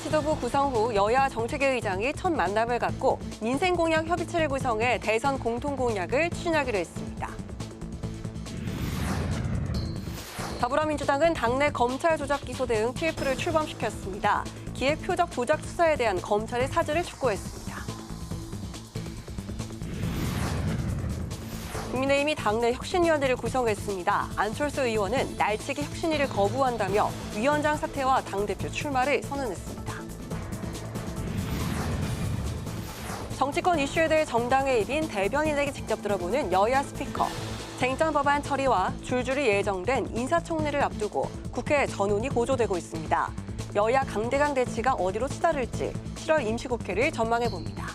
지도부 구성 후 여야 정책위 의장이 첫 만남을 갖고 민생공약 협의체를 구성해 대선 공통공약을 추진하기로 했습니다. 더불어민주당은 당내 검찰 조작 기소 대응 TF를 출범시켰습니다. 기획 표적 조작 수사에 대한 검찰의 사죄를 촉구했습니다. 국민의힘이 당내 혁신위원회를 구성했습니다. 안철수 의원은 날치기 혁신위를 거부한다며 위원장 사퇴와 당대표 출마를 선언했습니다. 정치권 이슈에 대해 정당의 입인 대변인에게 직접 들어보는 여야 스피커. 쟁점 법안 처리와 줄줄이 예정된 인사청문회를 앞두고 국회 전운이 고조되고 있습니다. 여야 강대강 대치가 어디로 치달을지 7월 임시국회를 전망해봅니다.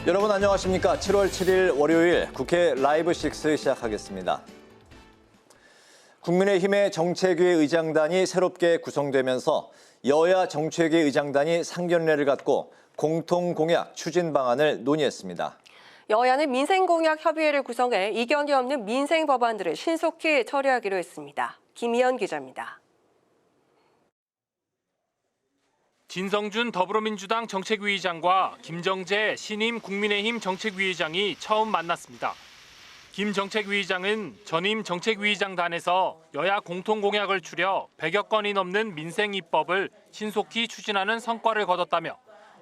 여러분 안녕하십니까? 7월 7일 월요일 국회 라이브 6 시작하겠습니다. 국민의힘의 정책위 의장단이 새롭게 구성되면서 여야 정책위 의장단이 상견례를 갖고 공통공약 추진 방안을 논의했습니다. 여야는 민생공약 협의회를 구성해 이견이 없는 민생 법안들을 신속히 처리하기로 했습니다. 김희연 기자입니다. 진성준 더불어민주당 정책위 의장과 김정재 신임 국민의힘 정책위 의장이 처음 만났습니다. 김 정책위 의장은 전임 정책위 의장단에서 여야 공통공약을 추려 100여 건이 넘는 민생 입법을 신속히 추진하는 성과를 거뒀다며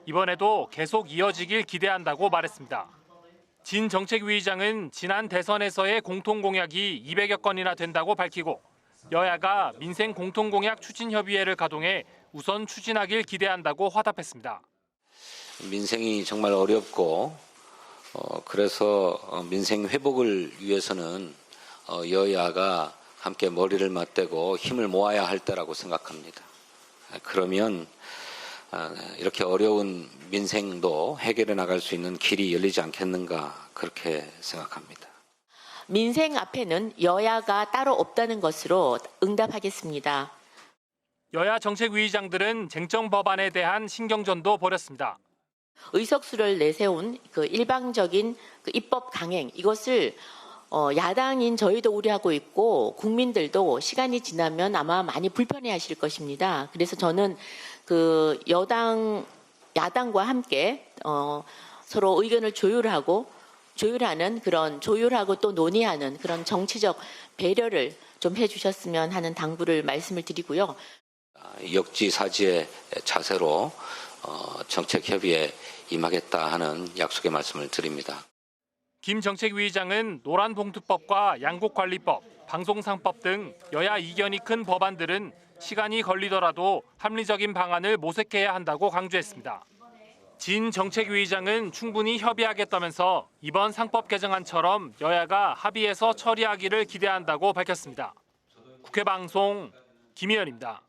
이번에도 계속 이어지길 기대한다고 말했습니다. 진 정책위 의장은 지난 대선에서의 공통공약이 200여 건이나 된다고 밝히고 여야가 민생 공통공약 추진협의회를 가동해 우선 추진하길 기대한다고 화답했습니다. 민생이 정말 어렵고 그래서 민생 회복을 위해서는 여야가 함께 머리를 맞대고 힘을 모아야 할 때라고 생각합니다. 그러면 이렇게 어려운 민생도 해결해 나갈 수 있는 길이 열리지 않겠는가 그렇게 생각합니다. 민생 앞에는 여야가 따로 없다는 것으로 응답하겠습니다. 여야 정책위 의장들은 쟁점 법안에 대한 신경전도 벌였습니다. 의석수를 내세운 그 일방적인 그 입법 강행 이것을 야당인 저희도 우려하고 있고 국민들도 시간이 지나면 아마 많이 불편해하실 것입니다. 그래서 저는 그 야당과 함께 서로 의견을 조율하고 또 논의하는 그런 정치적 배려를 좀 해주셨으면 하는 당부를 말씀을 드리고요. 역지사지의 자세로 정책협의에 임하겠다 하는 약속의 말씀을 드립니다. 김 정책위 의장은 노란봉투법과 양곡관리법, 방송상법 등 여야 이견이 큰 법안들은 시간이 걸리더라도 합리적인 방안을 모색해야 한다고 강조했습니다. 진 정책위 의장은 충분히 협의하겠다면서 이번 상법 개정안처럼 여야가 합의해서 처리하기를 기대한다고 밝혔습니다. 국회방송 김희연입니다.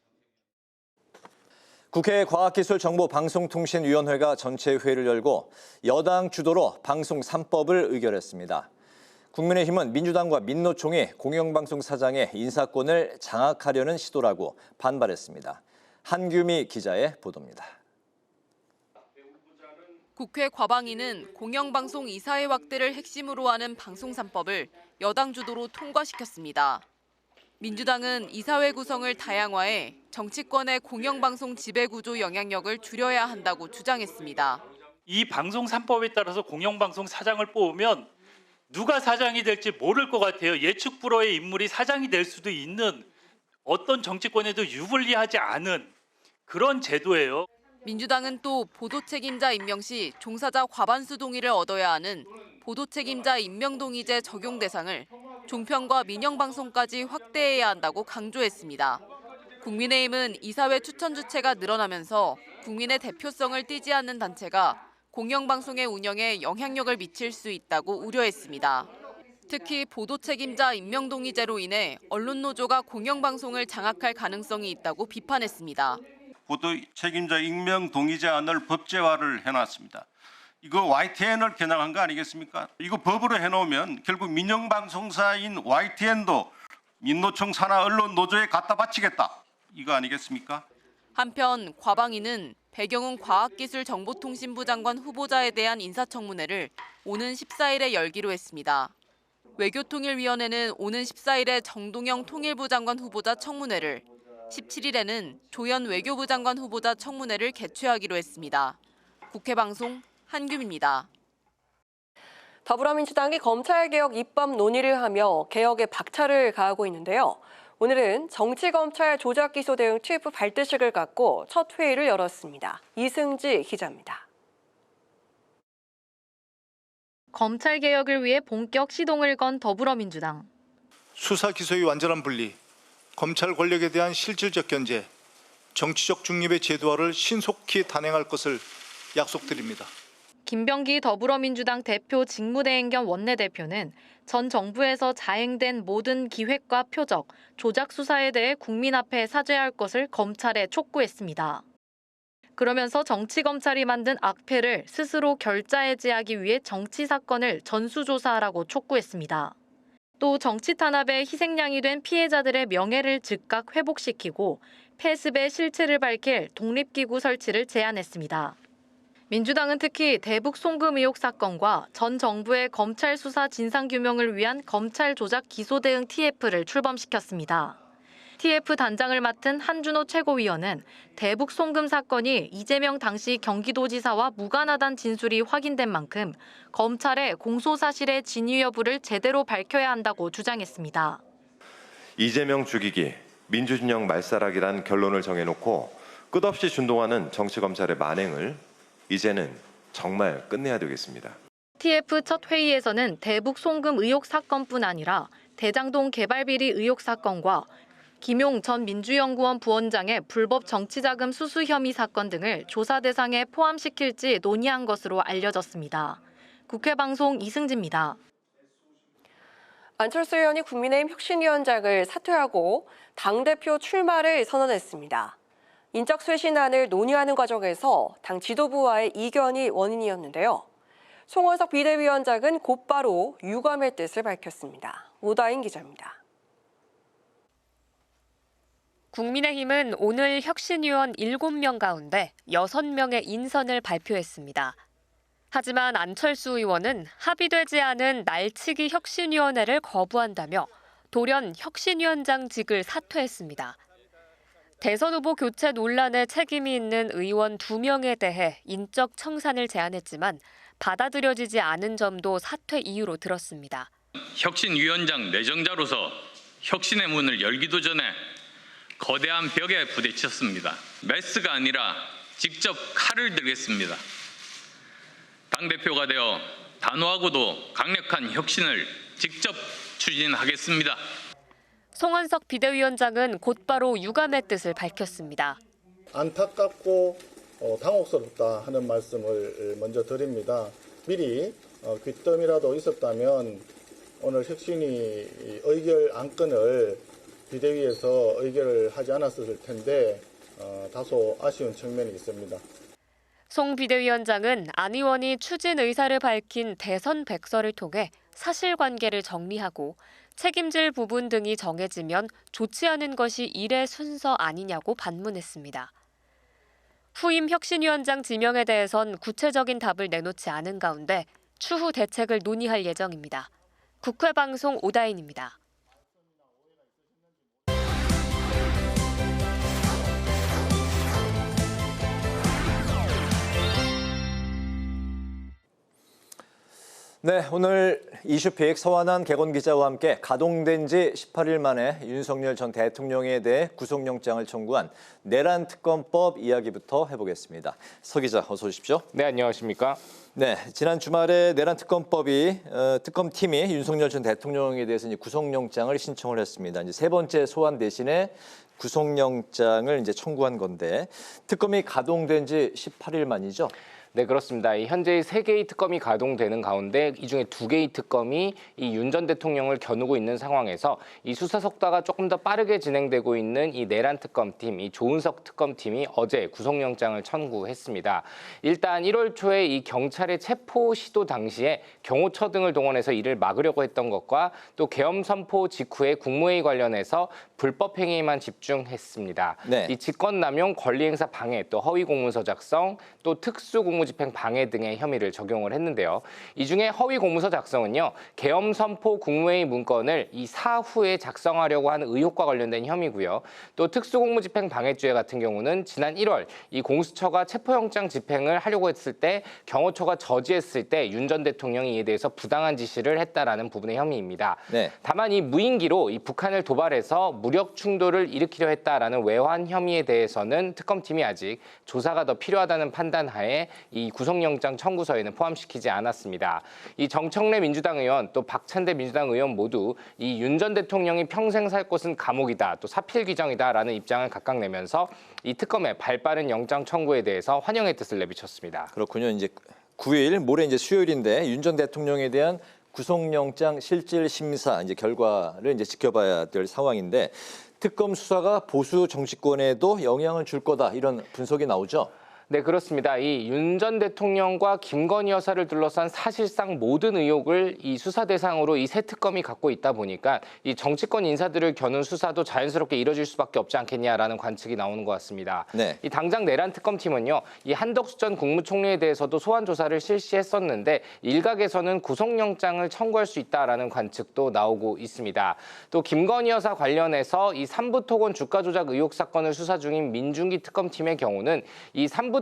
국회 과학기술정보방송통신위원회가 전체 회의를 열고 여당 주도로 방송 3법을 의결했습니다. 국민의힘은 민주당과 민노총이 공영방송 사장의 인사권을 장악하려는 시도라고 반발했습니다. 한규미 기자의 보도입니다. 국회 과방위는 공영방송 이사회 확대를 핵심으로 하는 방송 3법을 여당 주도로 통과시켰습니다. 민주당은 이사회 구성을 다양화해 정치권의 공영방송 지배구조 영향력을 줄여야 한다고 주장했습니다. 이 방송 3법에 따라서 공영방송 사장을 뽑으면 누가 사장이 될지 모를 것 같아요. 예측 불허의 인물이 사장이 될 수도 있는 어떤 정치권에도 유불리하지 않은 그런 제도예요. 민주당은 또 보도책임자 임명 시 종사자 과반수 동의를 얻어야 하는 보도책임자 임명동의제 적용 대상을 종편과 민영방송까지 확대해야 한다고 강조했습니다. 국민의힘은 이사회 추천 주체가 늘어나면서 국민의 대표성을 띠지 않는 단체가 공영방송의 운영에 영향력을 미칠 수 있다고 우려했습니다. 특히 보도책임자 임명동의제로 인해 언론노조가 공영방송을 장악할 가능성이 있다고 비판했습니다. 보도책임자 임명동의제안을 법제화를 해놨습니다. 이거 YTN을 겨냥한 거 아니겠습니까? 이거 법으로 해놓으면 결국 민영방송사인 YTN도 민노총 산하 언론 노조에 갖다 바치겠다. 이거 아니겠습니까? 한편 과방위는 배경훈 과학기술정보통신부 장관 후보자에 대한 인사청문회를 오는 14일에 열기로 했습니다. 외교통일위원회는 오는 14일에 정동영 통일부 장관 후보자 청문회를, 17일에는 조현 외교부 장관 후보자 청문회를 개최하기로 했습니다. 국회방송 한규미입니다. 더불어민주당이 검찰개혁 입법 논의를 하며 개혁에 박차를 가하고 있는데요. 오늘은 정치검찰 조작기소 대응 TF 발대식을 갖고 첫 회의를 열었습니다. 이승지 기자입니다. 검찰개혁을 위해 본격 시동을 건 더불어민주당. 수사 기소의 완전한 분리, 검찰 권력에 대한 실질적 견제, 정치적 중립의 제도화를 신속히 단행할 것을 약속드립니다. 김병기 더불어민주당 대표 직무대행 겸 원내대표는 전 정부에서 자행된 모든 기획과 표적, 조작 수사에 대해 국민 앞에 사죄할 것을 검찰에 촉구했습니다. 그러면서 정치검찰이 만든 악패를 스스로 결자해지하기 위해 정치 사건을 전수조사하라고 촉구했습니다. 또 정치 탄압의 희생양이 된 피해자들의 명예를 즉각 회복시키고 패습의 실체를 밝힐 독립기구 설치를 제안했습니다. 민주당은 특히 대북 송금 의혹 사건과 전 정부의 검찰 수사 진상규명을 위한 검찰 조작 기소 대응 TF를 출범시켰습니다. TF 단장을 맡은 한준호 최고위원은 대북 송금 사건이 이재명 당시 경기도지사와 무관하다는 진술이 확인된 만큼 검찰의 공소 사실의 진위 여부를 제대로 밝혀야 한다고 주장했습니다. 이재명 죽이기, 민주진영 말살하기란 결론을 정해놓고 끝없이 준동하는 정치검찰의 만행을 이제는 정말 끝내야 되겠습니다. TF 첫 회의에서는 대북 송금 의혹 사건뿐 아니라 대장동 개발비리 의혹 사건과 김용 전 민주연구원 부원장의 불법 정치자금 수수 혐의 사건 등을 조사 대상에 포함시킬지 논의한 것으로 알려졌습니다. 국회방송 이승지입니다. 안철수 의원이 국민의힘 혁신위원장을 사퇴하고 당대표 출마를 선언했습니다. 인적 쇄신안을 논의하는 과정에서 당 지도부와의 이견이 원인이었는데요. 송원석 비대위원장은 곧바로 유감의 뜻을 밝혔습니다. 오다인 기자입니다. 국민의힘은 오늘 혁신위원 7명 가운데 6명의 인선을 발표했습니다. 하지만 안철수 의원은 합의되지 않은 날치기 혁신위원회를 거부한다며 돌연 혁신위원장직을 사퇴했습니다. 대선 후보 교체 논란에 책임이 있는 의원 2명에 대해 인적 청산을 제안했지만 받아들여지지 않은 점도 사퇴 이유로 들었습니다. 혁신위원장 내정자로서 혁신의 문을 열기도 전에 거대한 벽에 부딪혔습니다. 메스가 아니라 직접 칼을 들겠습니다. 당대표가 되어 단호하고도 강력한 혁신을 직접 추진하겠습니다. 송원석 비대위원장은 곧바로 유감의 뜻을 밝혔습니다. 안타깝고 당혹스럽다 하는 말씀을 먼저 드립니다. 미리 귀뜸이라도 있었다면 오늘 혁신이 의결 안건을 비대위에서 의결을 하지 않았을 텐데 다소 아쉬운 측면이 있습니다. 송 비대위원장은 안 의원이 추진 의사를 밝힌 대선 백서를 통해 사실관계를 정리하고 책임질 부분 등이 정해지면 좋지 않은 것이 일의 순서 아니냐고 반문했습니다. 후임 혁신위원장 지명에 대해선 구체적인 답을 내놓지 않은 가운데 추후 대책을 논의할 예정입니다. 국회방송 오다인입니다. 네, 오늘 이슈픽 서완한 개건 기자와 함께 가동된 지 18일 만에 윤석열 전 대통령에 대해 구속영장을 청구한 내란 특검법 이야기부터 해보겠습니다. 서 기자, 어서 오십시오. 네, 안녕하십니까? 네, 지난 주말에 내란 특검법이 특검팀이 윤석열 전 대통령에 대해서 이제 구속영장을 신청을 했습니다. 이제 세 번째 소환 대신에 구속영장을 이제 청구한 건데 특검이 가동된 지 18일 만이죠. 네, 그렇습니다. 현재 3개의 특검이 가동되는 가운데 이 중에 2개의 특검이 이 윤 전 대통령을 겨누고 있는 상황에서 이 수사 속도가 조금 더 빠르게 진행되고 있는 이 내란 특검팀, 이 조은석 특검팀이 어제 구속영장을 청구했습니다. 일단 1월 초에 이 경찰의 체포 시도 당시에 경호처 등을 동원해서 이를 막으려고 했던 것과 또 계엄 선포 직후에 국무회의 관련해서 불법 행위에만 집중했습니다. 네. 이 직권남용, 권리행사 방해, 또 허위 공문서 작성, 또 특수공무집행 방해 등의 혐의를 적용을 했는데요. 이 중에 허위 공문서 작성은요, 계엄 선포 국무회의 문건을 이 사후에 작성하려고 하는 의혹과 관련된 혐의고요. 또 특수공무집행 방해죄 같은 경우는 지난 1월 이 공수처가 체포영장 집행을 하려고 했을 때 경호처가 저지했을 때 윤 전 대통령이 이에 대해서 부당한 지시를 했다라는 부분의 혐의입니다. 네. 다만 이 무인기로 이 북한을 도발해서 무력 충돌을 일으키려 했다라는 외환 혐의에 대해서는 특검팀이 아직 조사가 더 필요하다는 판단하에 이 구속영장 청구서에는 포함시키지 않았습니다. 이 정청래 민주당 의원 또 박찬대 민주당 의원 모두 이 윤 전 대통령이 평생 살 곳은 감옥이다, 또 사필 규정이다라는 입장을 각각 내면서 이 특검의 발빠른 영장 청구에 대해서 환영의 뜻을 내비쳤습니다. 그렇군요. 이제 9일 모레 이제 수요일인데 윤 전 대통령에 대한 구속영장 실질 심사 이제 결과를 이제 지켜봐야 될 상황인데 특검 수사가 보수 정치권에도 영향을 줄 거다 이런 분석이 나오죠. 네, 그렇습니다. 이 윤 전 대통령과 김건희 여사를 둘러싼 사실상 모든 의혹을 이 수사 대상으로 이 새 특검이 갖고 있다 보니까 이 정치권 인사들을 겨눈 수사도 자연스럽게 이뤄질 수밖에 없지 않겠냐라는 관측이 나오는 것 같습니다. 네. 이 당장 내란 특검팀은요, 이 한덕수 전 국무총리에 대해서도 소환 조사를 실시했었는데 일각에서는 구속영장을 청구할 수 있다라는 관측도 나오고 있습니다. 또 김건희 여사 관련해서 이 삼부토건 주가 조작 의혹 사건을 수사 중인 민중기 특검팀의 경우는 이 삼부토건이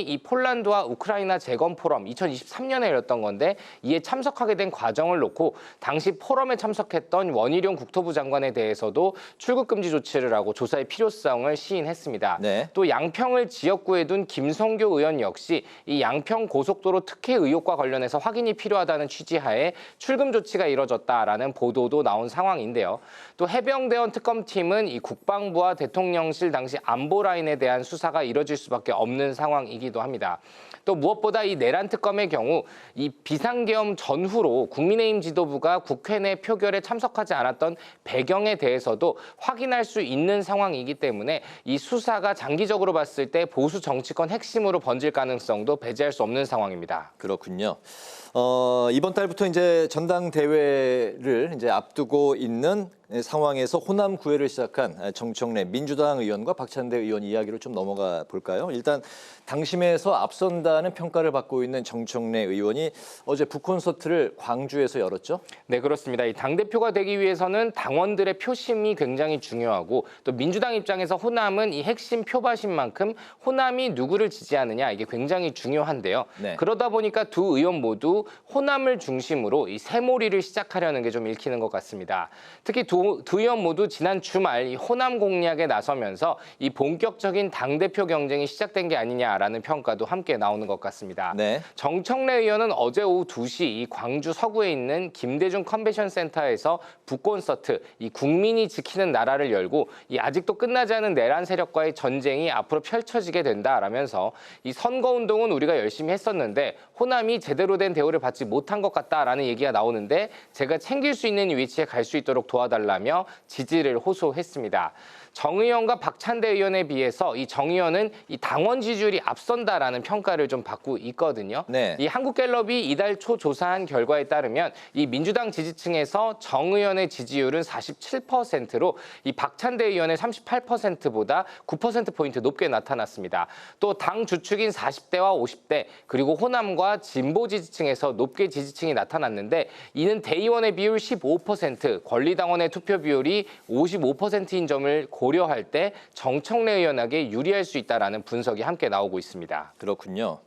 이 폴란드와 우크라이나 재건 포럼 2023년에 열렸던 건데 이에 참석하게 된 과정을 놓고 당시 포럼에 참석했던 원희룡 국토부 장관에 대해서도 출국 금지 조치를 하고 조사의 필요성을 시인했습니다. 네. 또 양평을 지역구에 둔 김성교 의원 역시 이 양평 고속도로 특혜 의혹과 관련해서 확인이 필요하다는 취지하에 출금 조치가 이뤄졌다라는 보도도 나온 상황인데요. 또 해병대원 특검팀은 이 국방부와 대통령실 당시 안보 라인에 대한 수사가 이뤄질 수밖에 없는 상황이기도 합니다. 또 무엇보다 이 내란 특검의 경우 이 비상계엄 전후로 국민의힘 지도부가 국회 내 표결에 참석하지 않았던 배경에 대해서도 확인할 수 있는 상황이기 때문에 이 수사가 장기적으로 봤을 때 보수 정치권 핵심으로 번질 가능성도 배제할 수 없는 상황입니다. 그렇군요. 이번 달부터 이제 전당대회를 이제 앞두고 있는 상황에서 호남 구애를 시작한 정청래 민주당 의원과 박찬대 의원 이야기로 좀 넘어가 볼까요? 일단 당심에서 앞선다는 평가를 받고 있는 정청래 의원이 어제 북콘서트를 광주에서 열었죠? 네, 그렇습니다. 이 당대표가 되기 위해서는 당원들의 표심이 굉장히 중요하고 또 민주당 입장에서 호남은 이 핵심 표밭인 만큼 호남이 누구를 지지하느냐 이게 굉장히 중요한데요. 네. 그러다 보니까 두 의원 모두 호남을 중심으로 이 새몰이를 시작하려는 게 좀 읽히는 것 같습니다. 특히 두 의원 모두 지난 주말 이 호남 공략에 나서면서 이 본격적인 당대표 경쟁이 시작된 게 아니냐라는 평가도 함께 나오는 것 같습니다. 네. 정청래 의원은 어제 오후 2시 이 광주 서구에 있는 김대중 컨벤션 센터에서 북콘서트 이 국민이 지키는 나라를 열고 이 아직도 끝나지 않은 내란 세력과의 전쟁이 앞으로 펼쳐지게 된다라면서 이 선거운동은 우리가 열심히 했었는데 호남이 제대로 된 대우를 받지 못한 것 같다라는 얘기가 나오는데 제가 챙길 수 있는 위치에 갈 수 있도록 도와달라며 지지를 호소했습니다. 정 의원과 박찬대 의원에 비해서 이 정 의원은 이 당원 지지율이 앞선다라는 평가를 좀 받고 있거든요. 네. 이 한국갤럽이 이달 초 조사한 결과에 따르면 이 민주당 지지층에서 정 의원의 지지율은 47%로 이 박찬대 의원의 38%보다 9%포인트 높게 나타났습니다. 또 당 주축인 40대와 50대 그리고 호남과 진보 지지층에서 높게 지지층이 나타났는데 이는 대의원의 비율 15%, 권리당원의 투표 비율이 55%인 점을 고려할 때 정청래 의원에게 유리할 수 있다라는 분석이 함께 나오고 있습니다. 그렇군요.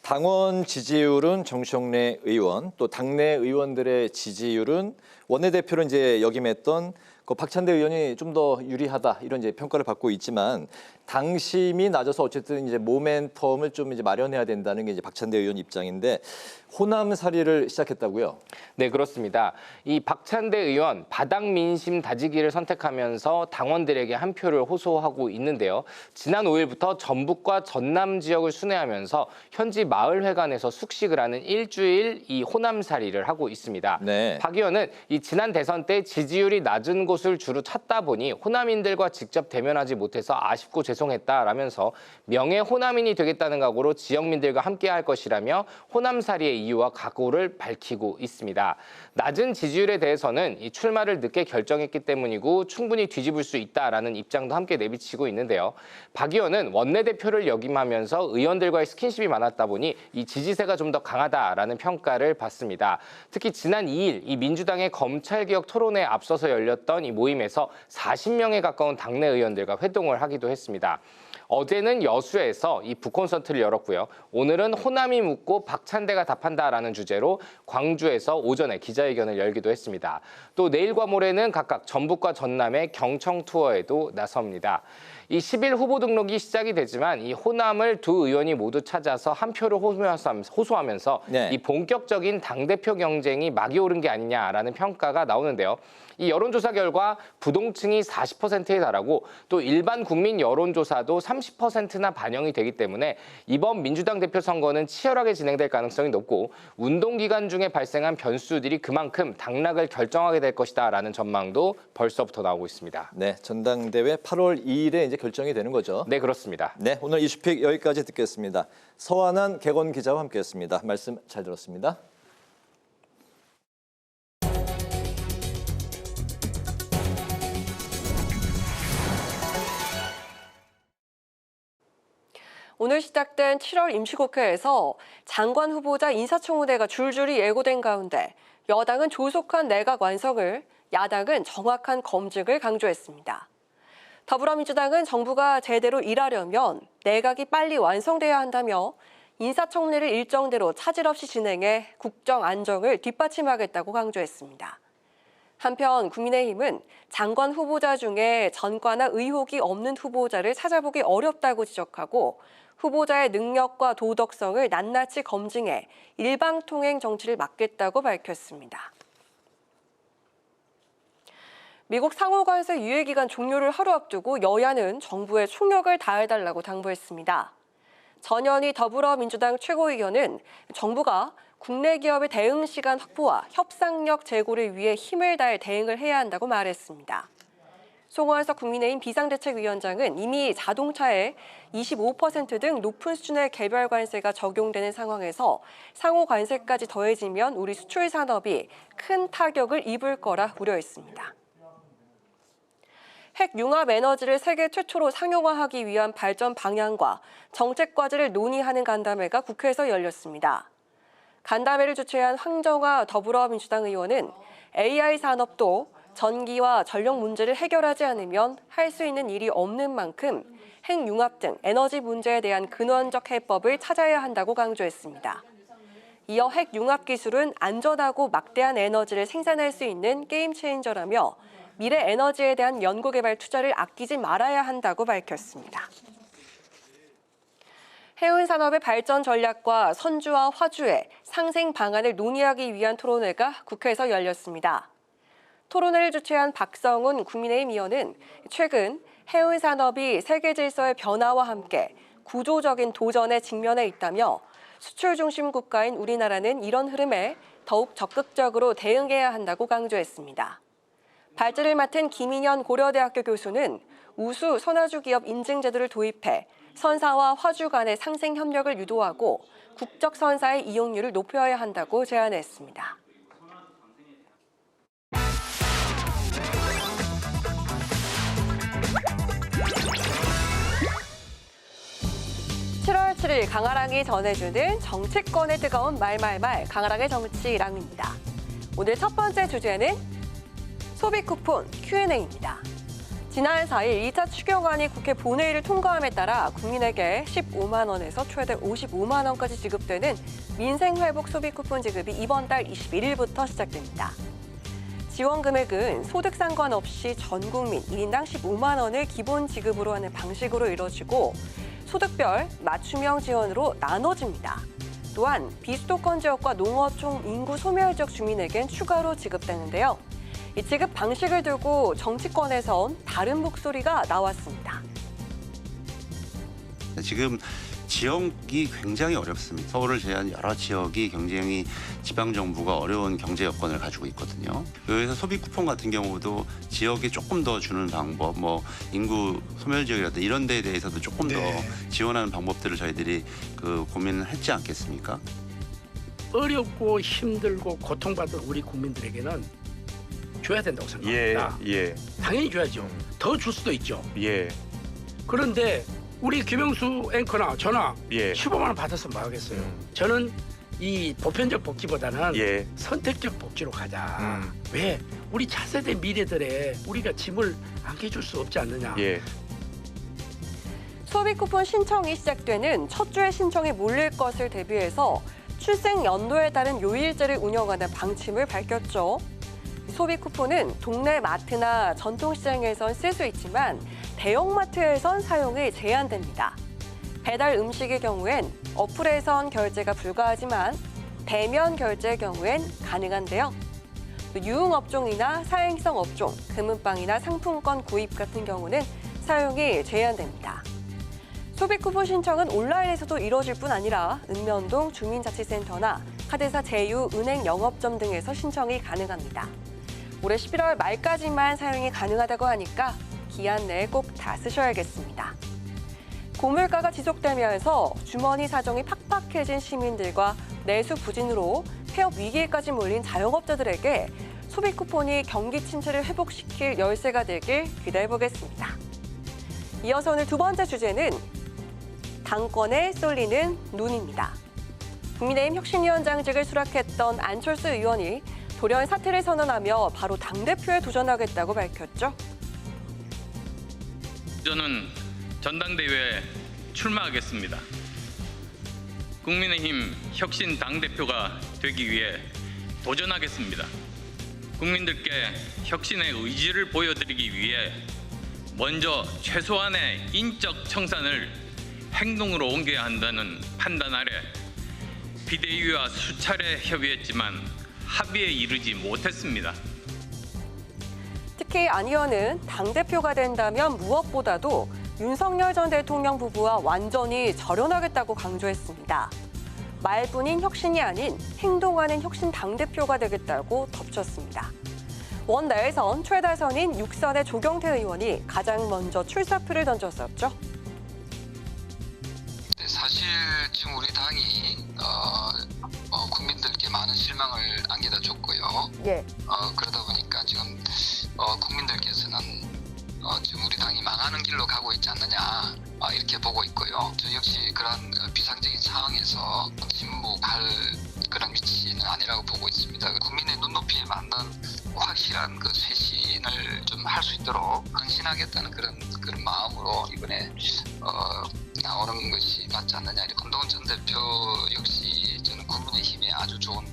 당원 지지율은 정청래 의원, 또 당내 의원들의 지지율은 원내대표를 이제 역임했던 그 박찬대 의원이 좀 더 유리하다 이런 이제 평가를 받고 있지만 당심이 낮아서 어쨌든 이제 모멘텀을 좀 이제 마련해야 된다는 게 이제 박찬대 의원 입장인데 호남살이를 시작했다고요? 네, 그렇습니다. 이 박찬대 의원 바닥 민심 다지기를 선택하면서 당원들에게 한 표를 호소하고 있는데요. 지난 5일부터 전북과 전남 지역을 순회하면서 현지 마을회관에서 숙식을 하는 일주일 이 호남살이를 하고 있습니다. 네. 박 의원은 이 지난 대선 때 지지율이 낮은 곳을 주로 찾다 보니 호남인들과 직접 대면하지 못해서 아쉽고 죄송했다라면서 명예 호남인이 되겠다는 각오로 지역민들과 함께할 것이라며 호남살이의 이유와 각오를 밝히고 있습니다. 낮은 지지율에 대해서는 이 출마를 늦게 결정했기 때문이고 충분히 뒤집을 수 있다라는 입장도 함께 내비치고 있는데요. 박 의원은 원내대표를 역임하면서 의원들과의 스킨십이 많았다 보니 이 지지세가 좀 더 강하다라는 평가를 받습니다. 특히 지난 2일 이 민주당의 검찰개혁 토론회에 앞서서 열렸던 이 모임에서 40명에 가까운 당내 의원들과 회동을 하기도 했습니다. 어제는 여수에서 이 북콘서트를 열었고요. 오늘은 호남이 묻고 박찬대가 답한다라는 주제로 광주에서 오전에 기자회견을 열기도 했습니다. 또 내일과 모레는 각각 전북과 전남의 경청 투어에도 나섭니다. 이 10일 후보 등록이 시작이 되지만 이 호남을 두 의원이 모두 찾아서 한 표를 호소하면서 네. 이 본격적인 당대표 경쟁이 막이 오른 게 아니냐라는 평가가 나오는데요. 이 여론조사 결과 부동층이 40%에 달하고 또 일반 국민 여론조사도 30%나 반영이 되기 때문에 이번 민주당 대표 선거는 치열하게 진행될 가능성이 높고 운동기간 중에 발생한 변수들이 그만큼 당락을 결정하게 될 것이다라는 전망도 벌써부터 나오고 있습니다. 네, 전당대회 8월 2일에 이제 결정이 되는 거죠. 네, 그렇습니다. 네, 오늘 이슈픽 여기까지 듣겠습니다. 서완한 객원 기자와 함께했습니다. 말씀 잘 들었습니다. 오늘 시작된 7월 임시국회에서 장관 후보자 인사청문회가 줄줄이 예고된 가운데 여당은 조속한 내각 완성을, 야당은 정확한 검증을 강조했습니다. 더불어민주당은 정부가 제대로 일하려면 내각이 빨리 완성돼야 한다며 인사청문회를 일정대로 차질 없이 진행해 국정 안정을 뒷받침하겠다고 강조했습니다. 한편 국민의힘은 장관 후보자 중에 전과나 의혹이 없는 후보자를 찾아보기 어렵다고 지적하고 후보자의 능력과 도덕성을 낱낱이 검증해 일방통행 정치를 막겠다고 밝혔습니다. 미국 상호관세 유예기간 종료를 하루 앞두고 여야는 정부에 총력을 다해달라고 당부했습니다. 전현희 더불어민주당 최고위원은 정부가 국내 기업의 대응 시간 확보와 협상력 제고를 위해 힘을 다해 대응을 해야 한다고 말했습니다. 송원석 국민의힘 비상대책위원장은 이미 자동차에 25% 등 높은 수준의 개별 관세가 적용되는 상황에서 상호 관세까지 더해지면 우리 수출 산업이 큰 타격을 입을 거라 우려했습니다. 핵 융합 에너지를 세계 최초로 상용화하기 위한 발전 방향과 정책 과제를 논의하는 간담회가 국회에서 열렸습니다. 간담회를 주최한 황정화 더불어민주당 의원은 AI 산업도 전기와 전력 문제를 해결하지 않으면 할 수 있는 일이 없는 만큼 핵융합 등 에너지 문제에 대한 근원적 해법을 찾아야 한다고 강조했습니다. 이어 핵융합 기술은 안전하고 막대한 에너지를 생산할 수 있는 게임 체인저라며 미래 에너지에 대한 연구개발 투자를 아끼지 말아야 한다고 밝혔습니다. 해운 산업의 발전 전략과 선주와 화주의 상생 방안을 논의하기 위한 토론회가 국회에서 열렸습니다. 토론회를 주최한 박성훈 국민의힘 의원은 최근 해운 산업이 세계 질서의 변화와 함께 구조적인 도전에 직면해 있다며 수출 중심 국가인 우리나라는 이런 흐름에 더욱 적극적으로 대응해야 한다고 강조했습니다. 발제를 맡은 김인현 고려대학교 교수는 우수 선화주 기업 인증 제도를 도입해 선사와 화주 간의 상생 협력을 유도하고 국적 선사의 이용률을 높여야 한다고 제안했습니다. 7월 7일 강아랑이 전해주는 정치권의 뜨거운 말말말 강아랑의 정치랑입니다. 오늘 첫 번째 주제는 소비 쿠폰 Q&A입니다. 지난 4일 2차 추경안이 국회 본회의를 통과함에 따라 국민에게 15만 원에서 최대 55만 원까지 지급되는 민생회복 소비 쿠폰 지급이 이번 달 21일부터 시작됩니다. 지원 금액은 소득 상관없이 전 국민 1인당 15만 원을 기본 지급으로 하는 방식으로 이뤄지고 소득별 맞춤형 지원으로 나눠집니다. 또한 비수도권 지역과 농어촌 인구 소멸 지역 주민에겐 추가로 지급되는데요. 이 지급 방식을 두고 정치권에선 다른 목소리가 나왔습니다. 지금 지역이 굉장히 어렵습니다. 서울을 제외한 여러 지역이 굉장히 지방정부가 어려운 경제 여건을 가지고 있거든요. 그래서 소비 쿠폰 같은 경우도 지역에 조금 더 주는 방법, 뭐 인구 소멸 지역이라든지 이런 데에 대해서도 조금 더 지원하는 방법들을 저희들이 고민을 했지 않겠습니까? 어렵고 힘들고 고통받은 우리 국민들에게는 줘야 된다고 생각합니다. 당연히 줘야죠. 더 줄 수도 있죠. 그런데 우리 김영수 앵커나 저나 15만 원 받아서 뭐 하겠어요. 저는 이 보편적 복지보다는 선택적 복지로 가자. 왜? 우리 차세대 미래들의 우리가 짐을 안겨줄 수 없지 않느냐. 소비 쿠폰 신청이 시작되는 첫 주에 신청이 몰릴 것을 대비해서 출생 연도에 따른 요일제를 운영하는 방침을 밝혔죠. 소비 쿠폰은 동네 마트나 전통시장에선 쓸 수 있지만 대형마트에선 사용이 제한됩니다. 배달 음식의 경우엔 어플에선 결제가 불가하지만 대면 결제의 경우엔 가능한데요. 유흥업종이나 사행성 업종, 금은방이나 상품권 구입 같은 경우는 사용이 제한됩니다. 소비 쿠폰 신청은 온라인에서도 이뤄질 뿐 아니라 읍면동 주민자치센터나 카드사 제휴 은행 영업점 등에서 신청이 가능합니다. 올해 11월 말까지만 사용이 가능하다고 하니까 기한 내에 꼭 다 쓰셔야겠습니다. 고물가가 지속되면서 주머니 사정이 팍팍해진 시민들과 내수 부진으로 폐업 위기에까지 몰린 자영업자들에게 소비 쿠폰이 경기 침체를 회복시킬 열쇠가 되길 기대해보겠습니다. 이어서 오늘 두 번째 주제는 당권에 쏠리는 눈입니다. 국민의힘 혁신위원장직을 수락했던 안철수 의원이 돌연 사퇴를 선언하며 바로 당대표에 도전하겠다고 밝혔죠. 저는 전당대회에 출마하겠습니다. 국민의힘 혁신 당대표가 되기 위해 도전하겠습니다. 국민들께 혁신의 의지를 보여드리기 위해 먼저 최소한의 인적 청산을 행동으로 옮겨야 한다는 판단 아래 비대위와 수차례 협의했지만 합의에 이르지 못했습니다. 특히 안 의원은 당대표가 된다면 무엇보다도 윤석열 전 대통령 부부와 완전히 절연하겠다고 강조했습니다. 말뿐인 혁신이 아닌 행동하는 혁신 당대표가 되겠다고 덮쳤습니다. 원내에선 최다선인 6선의 조경태 의원이 가장 먼저 출사표를 던졌었죠. 사실 지금 우리 당이 국민들께 많은 실망을 안겨다 줬고요. 그러다 보니까 지금 국민들께서는 지금 우리 당이 망하는 길로 가고 있지 않느냐 이렇게 보고 있고요. 저 역시 그런 비상적인 상황에서 침묵할 그런 위치는 아니라고 보고 있습니다. 국민의 눈높이에 맞는 확실한 그 쇄신을 좀 할 수 있도록 헌신하겠다는 그런 마음으로 이번에 나오는 것이 맞지 않느냐. 권동원 전 대표 역시 저는 국민의힘의 아주 좋은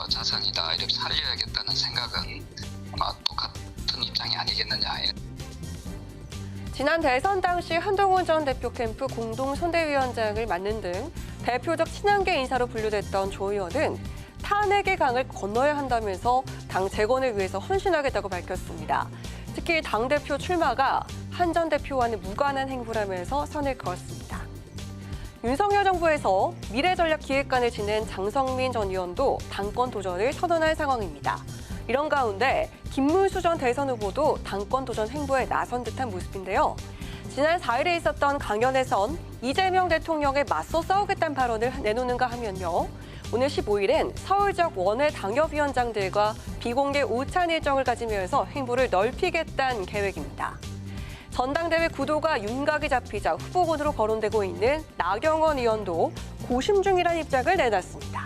자산이다. 이렇게 살려야겠다는 생각은 아마 똑같은 입장이 아니겠느냐. 지난 대선 당시 한동훈 전 대표 캠프 공동 선대위원장을 맡는 등 대표적 친한계 인사로 분류됐던 조 의원은 탄핵의 강을 건너야 한다면서 당 재건을 위해서 헌신하겠다고 밝혔습니다. 특히 당대표 출마가 한 전 대표와는 무관한 행보라면서 선을 그었습니다. 윤석열 정부에서 미래전략기획관을 지낸 장성민 전 의원도 당권 도전을 선언할 상황입니다. 이런 가운데 김문수 전 대선 후보도 당권 도전 행보에 나선 듯한 모습인데요. 지난 4일에 있었던 강연에선 이재명 대통령에 맞서 싸우겠다는 발언을 내놓는가 하면요. 오늘 15일엔 서울 지역 원외 당협위원장들과 비공개 오찬 일정을 가지면서 행보를 넓히겠다는 계획입니다. 전당대회 구도가 윤곽이 잡히자 후보군으로 거론되고 있는 나경원 의원도 고심 중이라는 입장을 내놨습니다.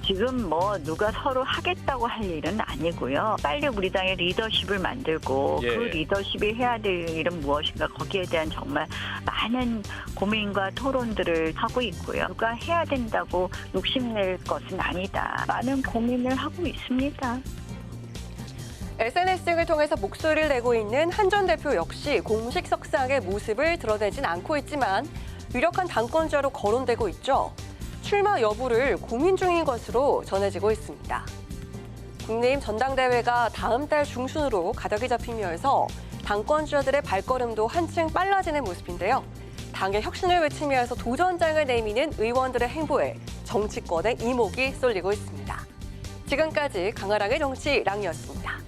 지금 뭐 누가 서로 하겠다고 할 일은 아니고요. 빨리 우리 당의 리더십을 만들고 그 리더십이 해야 될 일은 무엇인가 거기에 대한 정말 많은 고민과 토론들을 하고 있고요. 누가 해야 된다고 욕심낼 것은 아니다. 많은 고민을 하고 있습니다. SNS 등을 통해서 목소리를 내고 있는 한 전 대표 역시 공식 석상의 모습을 드러내진 않고 있지만 유력한 당권자로 거론되고 있죠. 출마 여부를 고민 중인 것으로 전해지고 있습니다. 국민의힘 전당대회가 다음 달 중순으로 가닥이 잡히면서 당권주자들의 발걸음도 한층 빨라지는 모습인데요. 당의 혁신을 외치면서 도전장을 내미는 의원들의 행보에 정치권의 이목이 쏠리고 있습니다. 지금까지 강아랑의 정치랑이었습니다.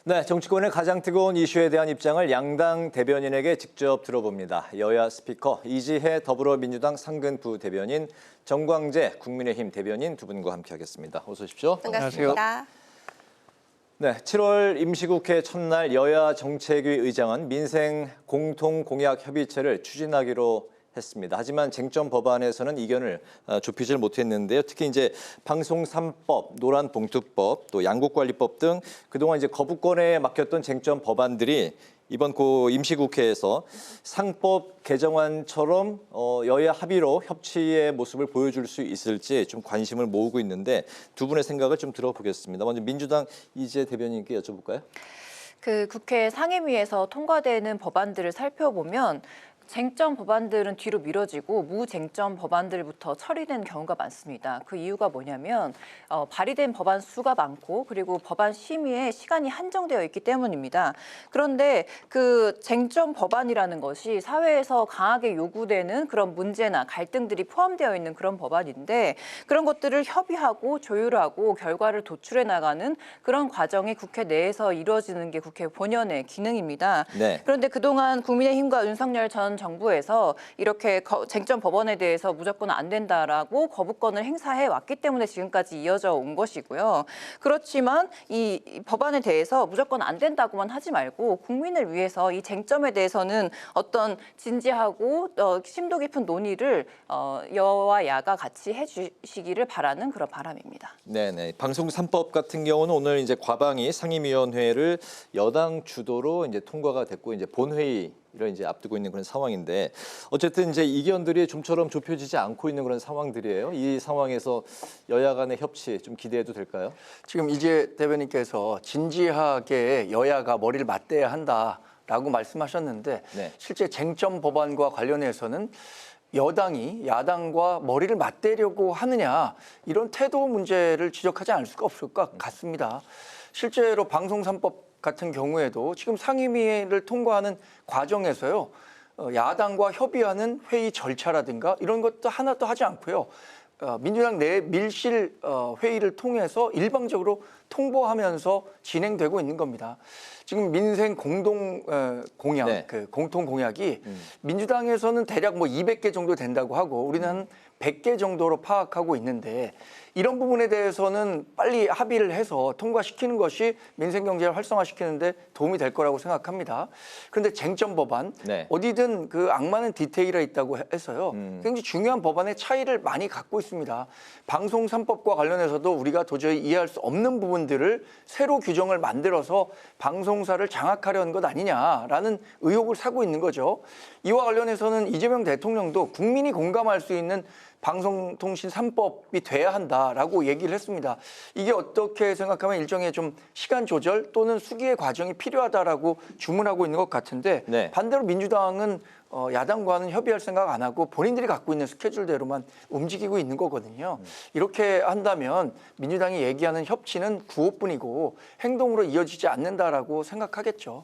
네, 정치권의 가장 뜨거운 이슈에 대한 입장을 양당 대변인에게 직접 들어봅니다. 여야 스피커 이지혜 더불어민주당 상근 부대변인, 정광재 국민의힘 대변인 두 분과 함께하겠습니다. 어서 오십시오. 반갑습니다. 네, 7월 임시국회 첫날 여야 정책위 의장은 민생 공통공약협의체를 추진하기로 했습니다. 하지만 쟁점 법안에서는 이견을 좁히질 못했는데요. 특히 이제 방송 3법, 노란봉투법, 또 양국관리법 등 그동안 이제 거부권에 맡겼던 쟁점 법안들이 이번 임시국회에서 상법 개정안처럼 여야 합의로 협치의 모습을 보여줄 수 있을지 좀 관심을 모으고 있는데 두 분의 생각을 좀 들어보겠습니다. 먼저 민주당 이지혜 대변인께 여쭤볼까요? 국회 상임위에서 통과되는 법안들을 살펴보면 쟁점 법안들은 뒤로 미뤄지고 무쟁점 법안들부터 처리된 경우가 많습니다. 그 이유가 뭐냐면 발의된 법안 수가 많고 그리고 법안 심의에 시간이 한정되어 있기 때문입니다. 그런데 그 쟁점 법안이라는 것이 사회에서 강하게 요구되는 그런 문제나 갈등들이 포함되어 있는 그런 법안인데 그런 것들을 협의하고 조율하고 결과를 도출해 나가는 그런 과정이 국회 내에서 이루어지는 게 국회 본연의 기능입니다. 네. 그런데 그동안 국민의힘과 윤석열 전 정부에서 이렇게 쟁점 법안에 대해서 무조건 안 된다라고 거부권을 행사해 왔기 때문에 지금까지 이어져 온 것이고요. 그렇지만 이 법안에 대해서 무조건 안 된다고만 하지 말고 국민을 위해서 이 쟁점에 대해서는 어떤 진지하고 심도 깊은 논의를 여와 야가 같이 해주시기를 바라는 그런 바람입니다. 네네. 방송 3법 같은 경우는 오늘 이제 과방위 상임위원회를 여당 주도로 이제 통과가 됐고 이제 본회의 를 이제 앞두고 있는 그런 상황인데 어쨌든 이제 이견들이 좀처럼 좁혀지지 않고 있는 그런 상황들이에요. 이 상황에서 여야 간의 협치 좀 기대해도 될까요? 지금 이재 대변인께서 진지하게 여야가 머리를 맞대야 한다라고 말씀하셨는데 네. 실제 쟁점 법안과 관련해서는 여당이 야당과 머리를 맞대려고 하느냐 이런 태도 문제를 지적하지 않을 수가 없을 것 같습니다. 실제로 방송 3법 같은 경우에도 지금 상임위를 통과하는 과정에서요. 야당과 협의하는 회의 절차라든가 이런 것도 하나도 하지 않고요. 민주당 내 밀실 회의를 통해서 일방적으로 통보하면서 진행되고 있는 겁니다. 지금 민생 공동 공약, 네. 공통 공약이 민주당에서는 대략 뭐 200개 정도 된다고 하고 우리는 한 100개 정도로 파악하고 있는데 이런 부분에 대해서는 빨리 합의를 해서 통과시키는 것이 민생 경제를 활성화시키는 데 도움이 될 거라고 생각합니다. 그런데 쟁점 법안, 네. 어디든 그 악마는 디테일에 있다고 해서요. 굉장히 중요한 법안의 차이를 많이 갖고 있습니다. 방송 3법과 관련해서도 우리가 도저히 이해할 수 없는 부분들을 새로 규정을 만들어서 방송사를 장악하려는 것 아니냐라는 의혹을 사고 있는 거죠. 이와 관련해서는 이재명 대통령도 국민이 공감할 수 있는 방송통신 3법이 돼야 한다라고 얘기를 했습니다. 이게 어떻게 생각하면 일종의 좀 시간 조절 또는 수기의 과정이 필요하다라고 주문하고 있는 것 같은데 네. 반대로 민주당은 야당과는 협의할 생각 안 하고 본인들이 갖고 있는 스케줄대로만 움직이고 있는 거거든요. 이렇게 한다면 민주당이 얘기하는 협치는 구호뿐이고 행동으로 이어지지 않는다라고 생각하겠죠.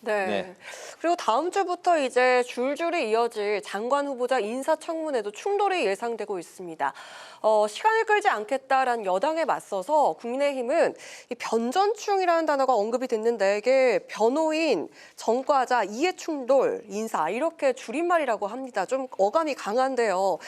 네. 네. 그리고 다음 주부터 이제 줄줄이 이어질 장관 후보자 인사청문회도 충돌이 예상되고 있습니다. 시간을 끌지 않겠다라는 여당에 맞서서 국민의힘은 이 변전충이라는 단어가 언급이 됐는데 이게 변호인, 전과자, 이해충돌, 인사 이렇게 줄임말이라고 합니다. 좀 어감이 강한데요.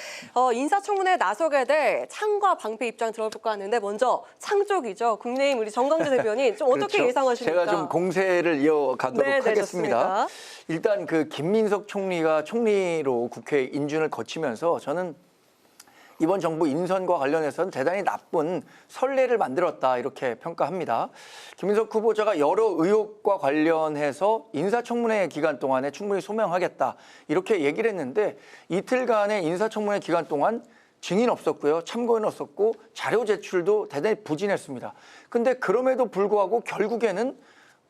인사청문회에 나서게 될 창과 방패 입장 들어볼까 하는데 먼저 창 쪽이죠. 국민의힘 우리 정광재 대변인 좀 어떻게 그렇죠. 예상하십니까? 제가 좀 공세를 이어 가도록 네, 하겠습니다. 좋습니다. 일단 그 김민석 총리가 총리로 국회 인준을 거치면서 저는 이번 정부 인선과 관련해서는 대단히 나쁜 선례를 만들었다 이렇게 평가합니다. 김민석 후보자가 여러 의혹과 관련해서 인사청문회 기간 동안에 충분히 소명하겠다 이렇게 얘기를 했는데 이틀간의 인사청문회 기간 동안 증인 없었고요. 참고인 없었고 자료 제출도 대단히 부진했습니다. 근데 그럼에도 불구하고 결국에는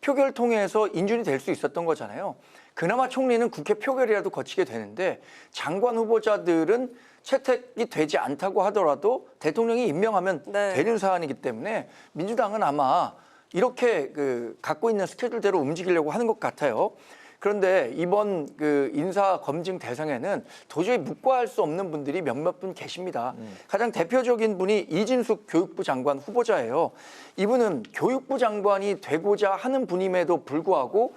표결 통해서 인준이 될 수 있었던 거잖아요. 그나마 총리는 국회 표결이라도 거치게 되는데 장관 후보자들은 채택이 되지 않다고 하더라도 대통령이 임명하면 되는 사안이기 때문에 민주당은 아마 이렇게 갖고 있는 스케줄대로 움직이려고 하는 것 같아요. 그런데 이번 인사 검증 대상에는 도저히 묵과할 수 없는 분들이 몇몇 분 계십니다. 가장 대표적인 분이 이진숙 교육부 장관 후보자예요. 이분은 교육부 장관이 되고자 하는 분임에도 불구하고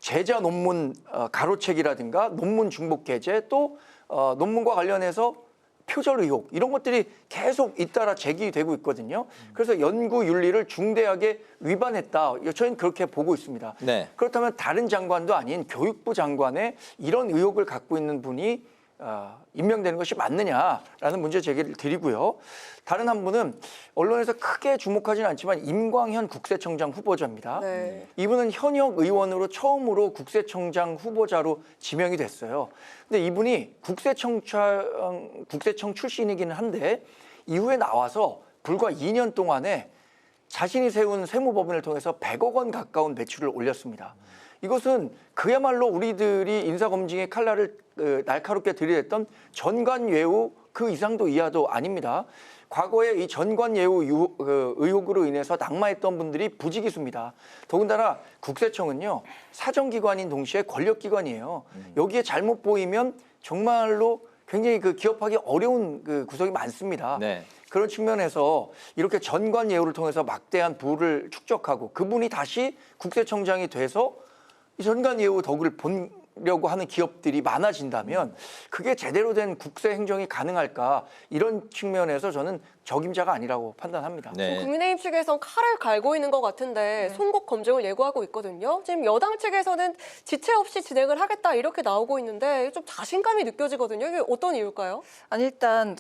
제자 논문 가로채기라든가 논문 중복 게재 또 논문과 관련해서 표절 의혹 이런 것들이 계속 잇따라 제기되고 있거든요. 그래서 연구 윤리를 중대하게 위반했다. 저희는 그렇게 보고 있습니다. 네. 그렇다면 다른 장관도 아닌 교육부 장관의 이런 의혹을 갖고 있는 분이 임명되는 것이 맞느냐라는 문제 제기를 드리고요. 다른 한 분은 언론에서 크게 주목하지는 않지만 임광현 국세청장 후보자입니다. 네. 이분은 현역 의원으로 처음으로 국세청장 후보자로 지명이 됐어요. 근데 이분이 국세청 출신이기는 한데 이후에 나와서 불과 2년 동안에 자신이 세운 세무법인을 통해서 100억 원 가까운 매출을 올렸습니다. 이것은 그야말로 우리들이 인사검증의 칼날을 날카롭게 들이댔던 전관예우 그 이상도 이하도 아닙니다. 과거에 이 전관예우 의혹으로 인해서 낙마했던 분들이 부지기수입니다. 더군다나 국세청은요 사정기관인 동시에 권력기관이에요. 여기에 잘못 보이면 정말로 굉장히 기업하기 어려운 구석이 많습니다. 네. 그런 측면에서 이렇게 전관예우를 통해서 막대한 부를 축적하고 그분이 다시 국세청장이 돼서 이 전관예우 덕을 보려고 하는 기업들이 많아진다면 그게 제대로 된 국세 행정이 가능할까 이런 측면에서 저는 적임자가 아니라고 판단합니다. 네. 국민의힘 측에선 칼을 갈고 있는 것 같은데 송곳 검증을 예고하고 있거든요. 지금 여당 측에서는 지체 없이 진행을 하겠다 이렇게 나오고 있는데 좀 자신감이 느껴지거든요. 이게 어떤 이유일까요? 아니 일단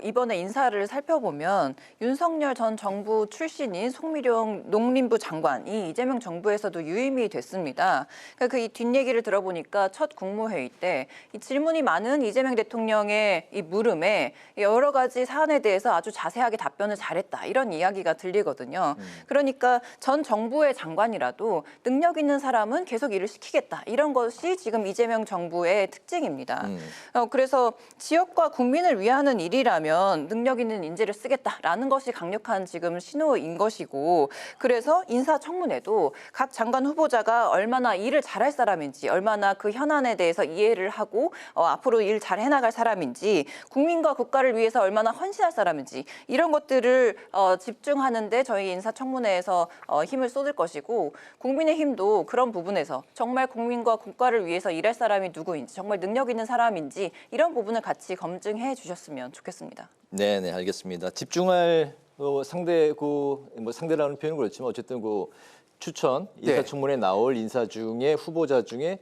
이번에 인사를 살펴보면 윤석열 전 정부 출신인 송미룡 농림부 장관이 이재명 정부에서도 유임이 됐습니다. 그러니까 이 뒷얘기를 들어보니까 첫 국무회의 때 이 질문이 많은 이재명 대통령의 이 물음에 여러 가지 사안에 대해서 아주 자세하게 답변을 잘했다 이런 이야기가 들리거든요. 그러니까 전 정부의 장관이라도 능력 있는 사람은 계속 일을 시키겠다 이런 것이 지금 이재명 정부의 특징입니다. 그래서 지역과 국민을 위하는 일이라면 능력 있는 인재를 쓰겠다라는 것이 강력한 지금 신호인 것이고 그래서 인사청문회도 각 장관 후보자가 얼마나 일을 잘할 사람인지 얼마나 그 현안에 대해서 이해를 하고 앞으로 일 잘 해나갈 사람인지 국민과 국가를 위해서 얼마나 헌신할 사람인지 이런 것들을 집중하는데 저희 인사청문회에서 힘을 쏟을 것이고 국민의힘도 그런 부분에서 정말 국민과 국가를 위해서 일할 사람이 누구인지 정말 능력 있는 사람인지 이런 부분을 같이 검증해 주셨으면 좋겠습니다. 네, 알겠습니다. 집중할 상대라는 표현은 그렇지만 어쨌든 추천 인사청문회에 나올 인사 중에 후보자 중에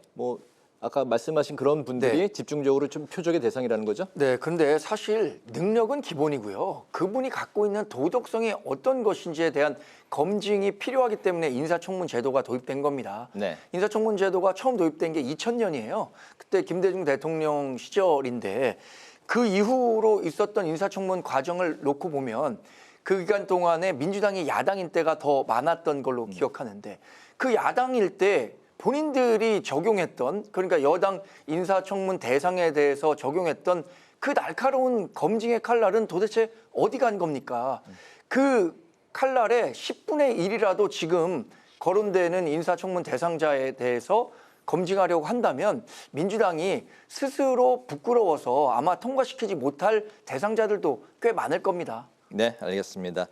아까 말씀하신 그런 분들이 집중적으로 좀 표적의 대상이라는 거죠? 네, 근데 사실 능력은 기본이고요. 그분이 갖고 있는 도덕성이 어떤 것인지에 대한 검증이 필요하기 때문에 인사청문 제도가 도입된 겁니다. 네. 인사청문 제도가 처음 도입된 게 2000년이에요. 그때 김대중 대통령 시절인데 그 이후로 있었던 인사청문 과정을 놓고 보면 그 기간 동안에 민주당이 야당인 때가 더 많았던 걸로 기억하는데 그 야당일 때 본인들이 적용했던 그러니까 여당 인사청문 대상에 대해서 적용했던 그 날카로운 검증의 칼날은 도대체 어디 간 겁니까? 그 칼날의 10분의 1이라도 지금 거론되는 인사청문 대상자에 대해서 검증하려고 한다면 민주당이 스스로 부끄러워서 아마 통과시키지 못할 대상자들도 꽤 많을 겁니다. 네, 알겠습니다.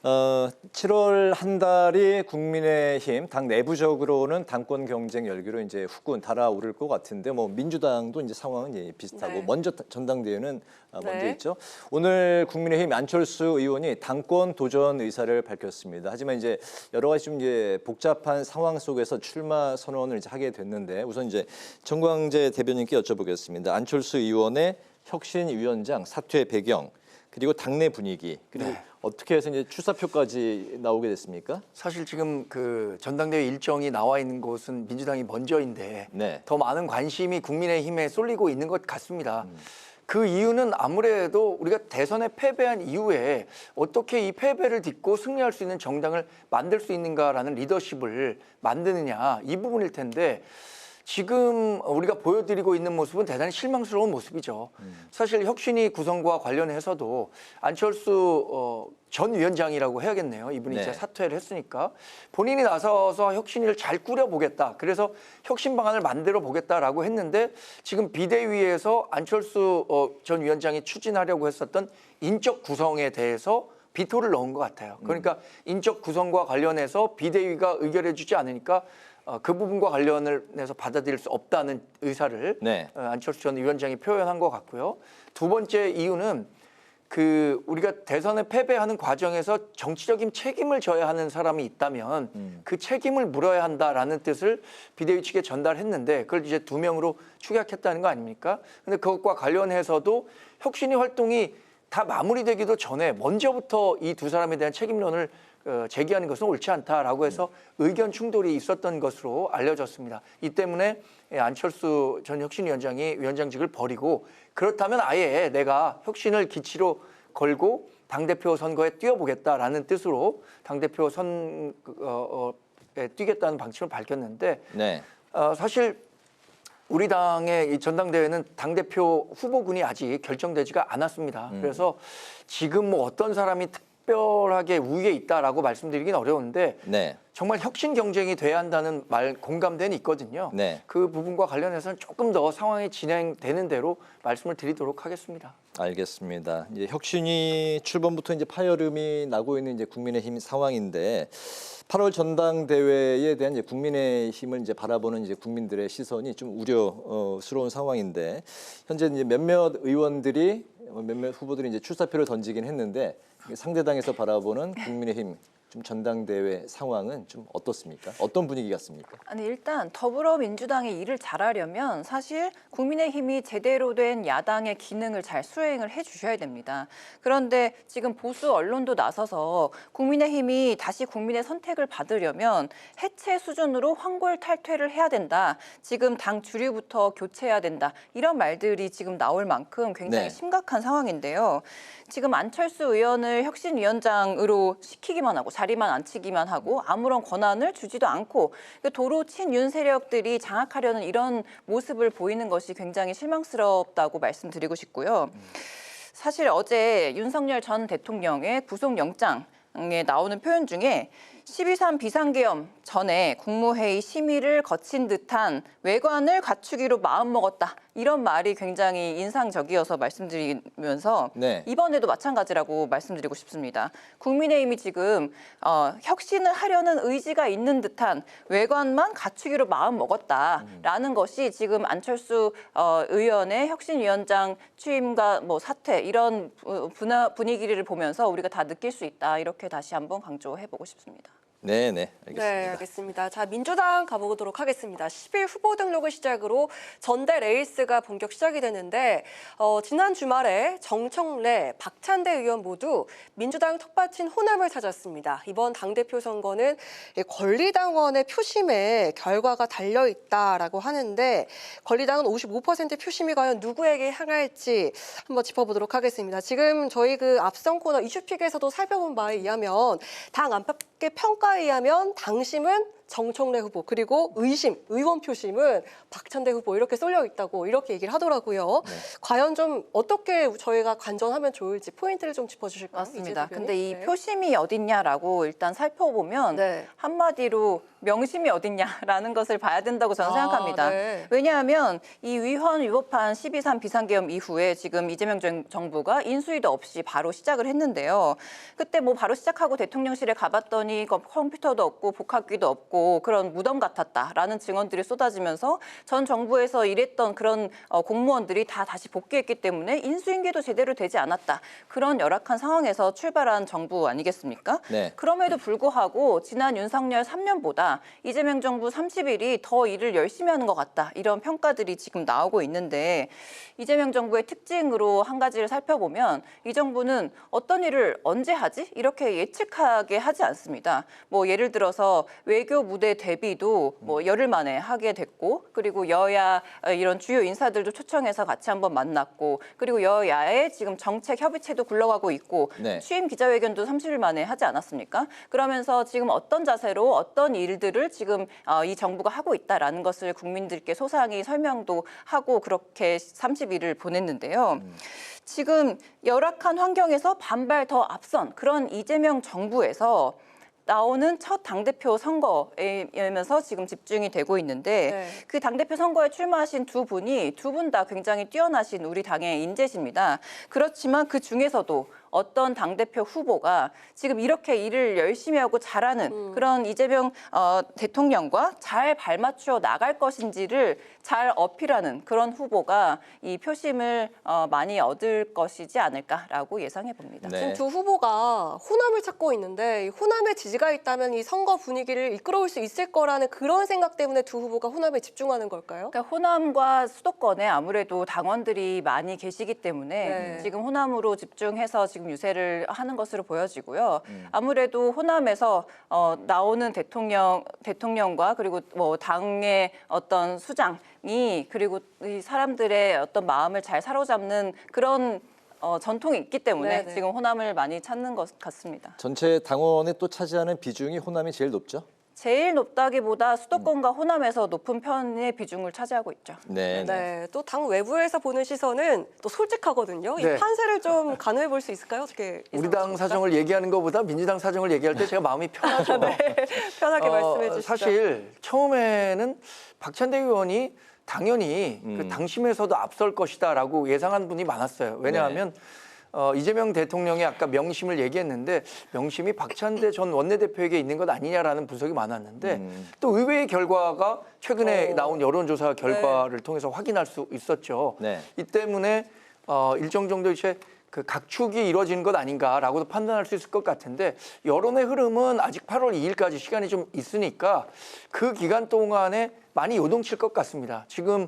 7월 한 달이 국민의힘 당 내부적으로는 당권 경쟁 열기로 이제 후끈 달아오를 것 같은데 뭐 민주당도 이제 상황은 예, 비슷하고 네. 먼저 전당대회는 먼저 네. 있죠. 오늘 국민의힘 안철수 의원이 당권 도전 의사를 밝혔습니다. 하지만 이제 여러 가지 좀 이제 복잡한 상황 속에서 출마 선언을 이제 하게 됐는데 우선 이제 정광재 대변인께 여쭤보겠습니다. 안철수 의원의 혁신위원장 사퇴 배경 그리고 당내 분위기 그리고 네. 어떻게 해서 이제 출사표까지 나오게 됐습니까? 사실 지금 그 전당대회 일정이 나와 있는 곳은 민주당이 먼저인데 네. 더 많은 관심이 국민의힘에 쏠리고 있는 것 같습니다. 그 이유는 아무래도 우리가 대선에 패배한 이후에 어떻게 이 패배를 딛고 승리할 수 있는 정당을 만들 수 있는가라는 리더십을 만드느냐 이 부분일 텐데 지금 우리가 보여드리고 있는 모습은 대단히 실망스러운 모습이죠. 사실 혁신위 구성과 관련해서도 안철수 전 위원장이라고 해야겠네요. 이분이 네. 이제 사퇴를 했으니까 본인이 나서서 혁신위를 잘 꾸려보겠다. 그래서 혁신 방안을 만들어 보겠다라고 했는데 지금 비대위에서 안철수 전 위원장이 추진하려고 했었던 인적 구성에 대해서 비토를 넣은 것 같아요. 그러니까 인적 구성과 관련해서 비대위가 의결해주지 않으니까 그 부분과 관련해서 받아들일 수 없다는 의사를 네. 안철수 전 위원장이 표현한 것 같고요. 두 번째 이유는 그 우리가 대선에 패배하는 과정에서 정치적인 책임을 져야 하는 사람이 있다면 그 책임을 물어야 한다라는 뜻을 비대위 측에 전달했는데 그걸 이제 2명으로 축약했다는 거 아닙니까? 근데 그것과 관련해서도 혁신위 활동이 다 마무리되기도 전에 먼저부터 이 두 사람에 대한 책임론을 제기하는 것은 옳지 않다라고 해서 의견 충돌이 있었던 것으로 알려졌습니다. 이 때문에 안철수 전 혁신위원장이 위원장직을 버리고 그렇다면 아예 내가 혁신을 기치로 걸고 당대표 선거에 뛰어보겠다라는 뜻으로 당대표 선거에 뛰겠다는 방침을 밝혔는데 네. 사실 우리 당의 이 전당대회는 당대표 후보군이 아직 결정되지가 않았습니다. 그래서 지금 뭐 어떤 사람이 특별하게 우위에 있다라고 말씀드리긴 어려운데 네. 정말 혁신 경쟁이 돼야 한다는 말 공감대는 있거든요. 네. 그 부분과 관련해서는 조금 더 상황이 진행되는 대로 말씀을 드리도록 하겠습니다. 알겠습니다. 이제 혁신이 출범부터 이제 파열음이 나고 있는 이제 국민의힘 상황인데 8월 전당대회에 대한 이제 국민의힘을 이제 바라보는 이제 국민들의 시선이 좀 우려스러운 상황인데 현재 이제 몇몇 의원들이 몇몇 후보들이 이제 출사표를 던지긴 했는데 상대당에서 바라보는 국민의힘 좀 전당대회 상황은 좀 어떻습니까? 어떤 분위기 같습니까? 아니 일단 더불어민주당이 일을 잘하려면 사실 국민의힘이 제대로 된 야당의 기능을 잘 수행을 해주셔야 됩니다. 그런데 지금 보수 언론도 나서서 국민의힘이 다시 국민의 선택을 받으려면 해체 수준으로 황골탈퇴를 해야 된다. 지금 당 주류부터 교체해야 된다. 이런 말들이 지금 나올 만큼 굉장히 네. 심각한 상황인데요. 지금 안철수 의원을 혁신위원장으로 시키기만 하고 자리만 앉히기만 하고 아무런 권한을 주지도 않고 도로 친윤 세력들이 장악하려는 이런 모습을 보이는 것이 굉장히 실망스럽다고 말씀드리고 싶고요. 사실 어제 윤석열 전 대통령의 구속영장에 나오는 표현 중에 12.3 비상계엄 전에 국무회의 심의를 거친 듯한 외관을 갖추기로 마음먹었다. 이런 말이 굉장히 인상적이어서 말씀드리면서 네. 이번에도 마찬가지라고 말씀드리고 싶습니다. 국민의힘이 지금 혁신을 하려는 의지가 있는 듯한 외관만 갖추기로 마음먹었다라는 것이 지금 안철수 의원의 혁신위원장 취임과 뭐 사퇴 이런 분위기를 보면서 우리가 다 느낄 수 있다. 이렇게 다시 한번 강조해보고 싶습니다. 네, 알겠습니다. 네, 알겠습니다. 자, 민주당 가보도록 하겠습니다. 10일 후보 등록을 시작으로 전대 레이스가 본격 시작이 되는데 지난 주말에 정청래, 박찬대 의원 모두 민주당 텃밭인 호남을 찾았습니다. 이번 당대표 선거는 권리당원의 표심에 결과가 달려있다라고 하는데 권리당은 55% 표심이 과연 누구에게 향할지 한번 짚어보도록 하겠습니다. 지금 저희 그 앞선 코너 이슈픽에서도 살펴본 바에 의하면 당 안팎의 평가에 의하면 당심은 정청래 후보 그리고 의원 표심은 박찬대 후보 이렇게 쏠려 있다고 이렇게 얘기를 하더라고요. 네. 과연 좀 어떻게 저희가 관전하면 좋을지 포인트를 좀 짚어주실까요? 맞습니다. 이재 근데 이 대변인? 표심이 어딨냐라고 일단 살펴보면 한마디로 명심이 어딨냐라는 것을 봐야 된다고 저는 생각합니다. 네. 왜냐하면 이 위헌 위법한 12.3 비상계엄 이후에 지금 이재명 정부가 인수위도 없이 바로 시작을 했는데요. 그때 뭐 바로 시작하고 대통령실에 가봤더니 컴퓨터도 없고 복합기도 없고 그런 무덤 같았다라는 증언들이 쏟아지면서 전 정부에서 일했던 그런 공무원들이 다 다시 복귀했기 때문에 인수인계도 제대로 되지 않았다. 그런 열악한 상황에서 출발한 정부 아니겠습니까? 네. 그럼에도 불구하고 지난 윤석열 3년보다 이재명 정부 30일이 더 일을 열심히 하는 것 같다. 이런 평가들이 지금 나오고 있는데 이재명 정부의 특징으로 한 가지를 살펴보면 이 정부는 어떤 일을 언제 하지? 이렇게 예측하게 하지 않습니다. 뭐 예를 들어서 외교 무대 대비도 뭐 열흘 만에 하게 됐고 그리고 여야 이런 주요 인사들도 초청해서 같이 한번 만났고 그리고 여야의 지금 정책 협의체도 굴러가고 있고 네. 취임 기자회견도 30일 만에 하지 않았습니까? 그러면서 지금 어떤 자세로 어떤 일들을 지금 이 정부가 하고 있다라는 것을 국민들께 소상히 설명도 하고 그렇게 30일을 보냈는데요. 지금 열악한 환경에서 반발 더 앞선 그런 이재명 정부에서 나오는 첫 당대표 선거에면서 지금 집중이 되고 있는데 그 당대표 선거에 출마하신 두 분이 두 분 다 굉장히 뛰어나신 우리 당의 인재십니다. 그렇지만 그 중에서도 어떤 당대표 후보가 지금 이렇게 일을 열심히 하고 잘하는 그런 이재명 대통령과 잘 발맞추어 나갈 것인지를 잘 어필하는 그런 후보가 이 표심을 많이 얻을 것이지 않을까라고 예상해 봅니다. 지금 두 후보가 호남을 찾고 있는데 이 호남의 지지가 있다면 이 선거 분위기를 이끌어올 수 있을 거라는 그런 생각 때문에 두 후보가 호남에 집중하는 걸까요? 그러니까 호남과 수도권에 아무래도 당원들이 많이 계시기 때문에 지금 호남으로 집중해서 지금 유세를 하는 것으로 보여지고요. 아무래도 호남에서 나오는 대통령과 그리고 뭐 당의 어떤 수장이 그리고 이 사람들의 어떤 마음을 잘 사로잡는 그런 전통이 있기 때문에 네네. 지금 호남을 많이 찾는 것 같습니다. 전체 당원에 또 차지하는 비중이 호남이 제일 높죠? 제일 높다기보다 수도권과 호남에서 높은 편의 비중을 차지하고 있죠. 네, 또 당 외부에서 보는 시선은 또 솔직하거든요. 네. 이 판세를 좀 가늠해 볼 수 있을까요? 어떻게 우리 당 사정을 얘기하는 것보다 민주당 사정을 얘기할 때 제가 마음이 편하죠. 편하게 말씀해 주시죠. 사실 처음에는 박찬대 의원이 당연히 그 당심에서도 앞설 것이다라고 예상한 분이 많았어요. 왜냐하면 이재명 대통령이 아까 명심을 얘기했는데 명심이 박찬대 전 원내대표에게 있는 것 아니냐라는 분석이 많았는데 또 의외의 결과가 최근에 나온 여론조사 결과를 통해서 확인할 수 있었죠. 이 때문에 일정 정도 이제 그 각축이 이루어지는 것 아닌가라고도 판단할 수 있을 것 같은데 여론의 흐름은 아직 8월 2일까지 시간이 좀 있으니까 그 기간 동안에 많이 요동칠 것 같습니다. 지금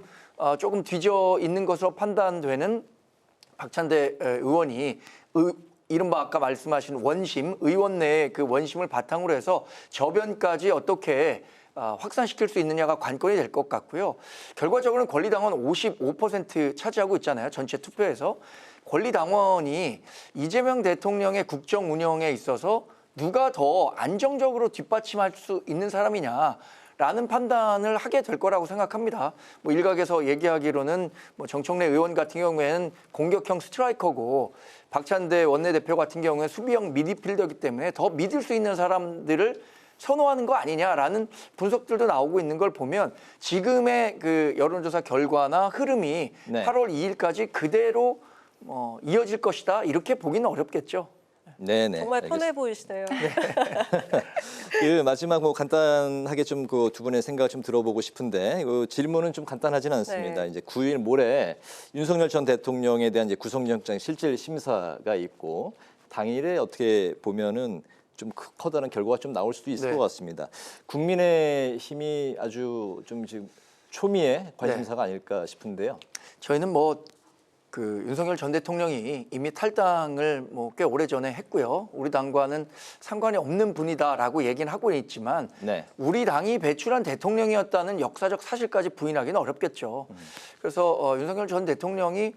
조금 뒤져 있는 것으로 판단되는 박찬대 의원이 이른바 아까 말씀하신 원심, 의원 내의 그 원심을 바탕으로 해서 저변까지 어떻게 확산시킬 수 있느냐가 관건이 될 것 같고요. 결과적으로는 권리당원 55% 차지하고 있잖아요. 전체 투표에서. 권리당원이 이재명 대통령의 국정 운영에 있어서 누가 더 안정적으로 뒷받침할 수 있는 사람이냐라는 판단을 하게 될 거라고 생각합니다. 뭐 일각에서 얘기하기로는 뭐 정청래 의원 같은 경우에는 공격형 스트라이커고 박찬대 원내대표 같은 경우에 수비형 미드필더이기 때문에 더 믿을 수 있는 사람들을 선호하는 거 아니냐라는 분석들도 나오고 있는 걸 보면 지금의 그 여론조사 결과나 흐름이 8월 2일까지 그대로 이어질 것이다 이렇게 보기는 어렵겠죠. 네네. 정말 편해 보이시네요. 그 마지막 뭐 간단하게 좀 그 두 분의 생각을 좀 들어보고 싶은데 그 질문은 좀 간단하지는 않습니다. 이제 9일 모레 윤석열 전 대통령에 대한 이제 구속영장 실질 심사가 있고 당일에 어떻게 보면은 좀 커다란 결과가 좀 나올 수도 있을 것 같습니다. 국민의힘이 아주 좀 지금 초미의 관심사가 아닐까 싶은데요. 저희는 뭐 그 윤석열 전 대통령이 이미 탈당을 뭐 꽤 오래 전에 했고요. 우리 당과는 상관이 없는 분이다라고 얘기는 하고 있지만 우리 당이 배출한 대통령이었다는 역사적 사실까지 부인하기는 어렵겠죠. 그래서 윤석열 전 대통령이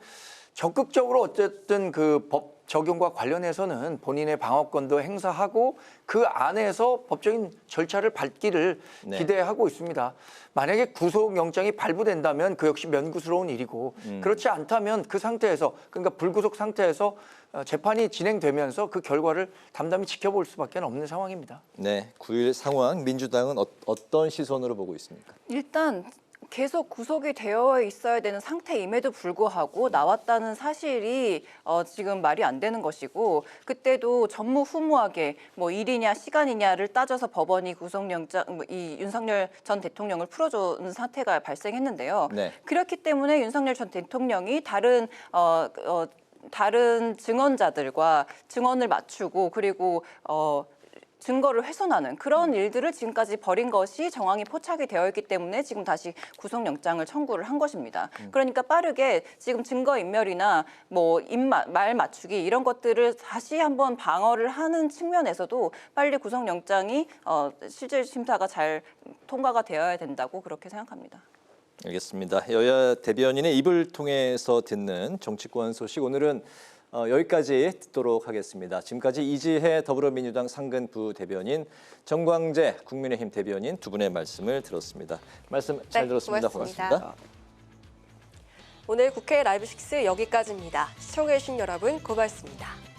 적극적으로 어쨌든 그 적용과 관련해서는 본인의 방어권도 행사하고 그 안에서 법적인 절차를 밟기를 네. 기대하고 있습니다. 만약에 구속영장이 발부된다면 그 역시 면구스러운 일이고 그렇지 않다면 그 상태에서 그러니까 불구속 상태에서 재판이 진행되면서 그 결과를 담담히 지켜볼 수밖에 없는 상황입니다. 네, 9일 상황 민주당은 어떤 시선으로 보고 있습니까? 일단 계속 구속이 되어 있어야 되는 상태임에도 불구하고 나왔다는 사실이 지금 말이 안 되는 것이고 그때도 전무후무하게 뭐 일이냐 시간이냐를 따져서 법원이 구속영장 이 윤석열 전 대통령을 풀어주는 사태가 발생했는데요. 네. 그렇기 때문에 윤석열 전 대통령이 다른 증언자들과 증언을 맞추고 그리고 증거를 훼손하는 그런 일들을 지금까지 벌인 것이 정황이 포착이 되어 있기 때문에 지금 다시 구속영장을 청구를 한 것입니다. 그러니까 빠르게 지금 증거인멸이나 뭐 말 맞추기 이런 것들을 다시 한번 방어를 하는 측면에서도 빨리 구속영장이 실질 심사가 잘 통과가 되어야 된다고 그렇게 생각합니다. 알겠습니다. 여야 대변인의 입을 통해서 듣는 정치권 소식 오늘은 여기까지 듣도록 하겠습니다. 지금까지 이지혜 더불어민주당 상근 부대변인, 정광재 국민의힘 대변인 두 분의 말씀을 들었습니다. 말씀 잘 들었습니다. 고맙습니다. 오늘 국회 라이브 6 여기까지입니다. 시청해주신 여러분 고맙습니다.